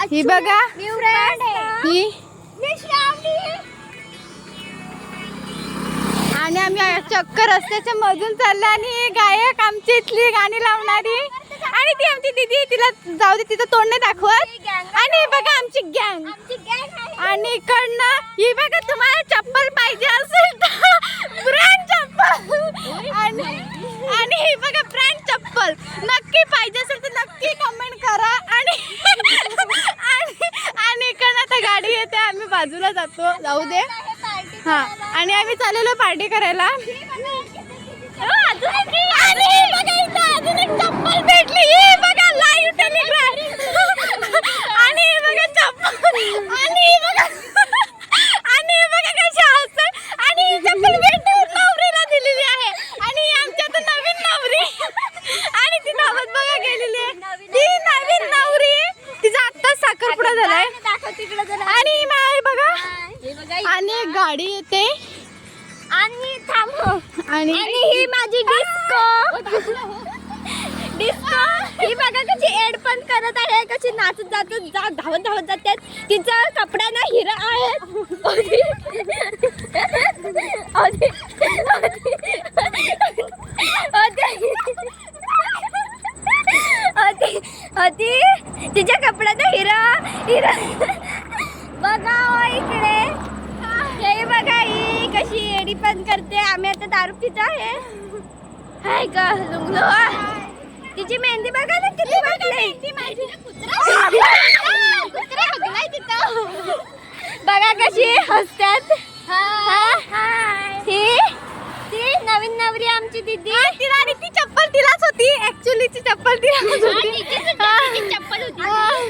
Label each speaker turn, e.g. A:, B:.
A: ही बघा ही आणि आम्ही चक्कर रस्त्याच्या मधून चाललो आणि गायक आमची इथली गाणी लावणारी आणि ती आमची दीदी तिला जाऊ दे तिचं तोंड नाही दाखवत आणि बघा आमची गँग आणि इकडनं ही बघा तुम्हाला चप्पल पाहिजे असेल तर ब्रँड चप्पल आणि ही बघा ब्रँड चप्पल नक्की पाहिजे असेल तर नक्की कमेंट करा आणि आणि इकडनं आता गाडी येते आम्ही बाजूला जाऊ दे हा आणि आम्ही चाललेलो पार्टी करायला अजून एक चप्पल भेटली ही बघा लाईव्ह टेलिग्राम आणि हे बघा चप्पल आणि हे बघा कशी हसत आणि ही चप्पल भेटून नवरीला दिलेली आहे आणि ही आमच्यात नवीन नवरी आणि ती धावत बघा गेलेली आहे ती नवीन नवरी तिचा आत्ताच साखरपुडा झालाय आणि माय बघा आणि एक गाडी येते
B: आणि थांब
A: आणि
B: ही माझी डिस्को ही बघा कशी एड पण करत आहे कशी नाचत जातात धावत जातात तिचा कपडा ना हिरा आहे तिच्या कपड्यात हिरा बघा इकडे हे बघा ही कशी एडी पण करते आम्ही आता दारू पितो आहे हाय का लुंगलो तिची मेहंदी बघा ना किती वाटली बघा कशी हसतात ती नवीन नवरी आमची दीदी
A: ती चप्पल तिलाच होती ऍक्च्युअली ती चप्पल तिलाच होती
B: चप्पल होती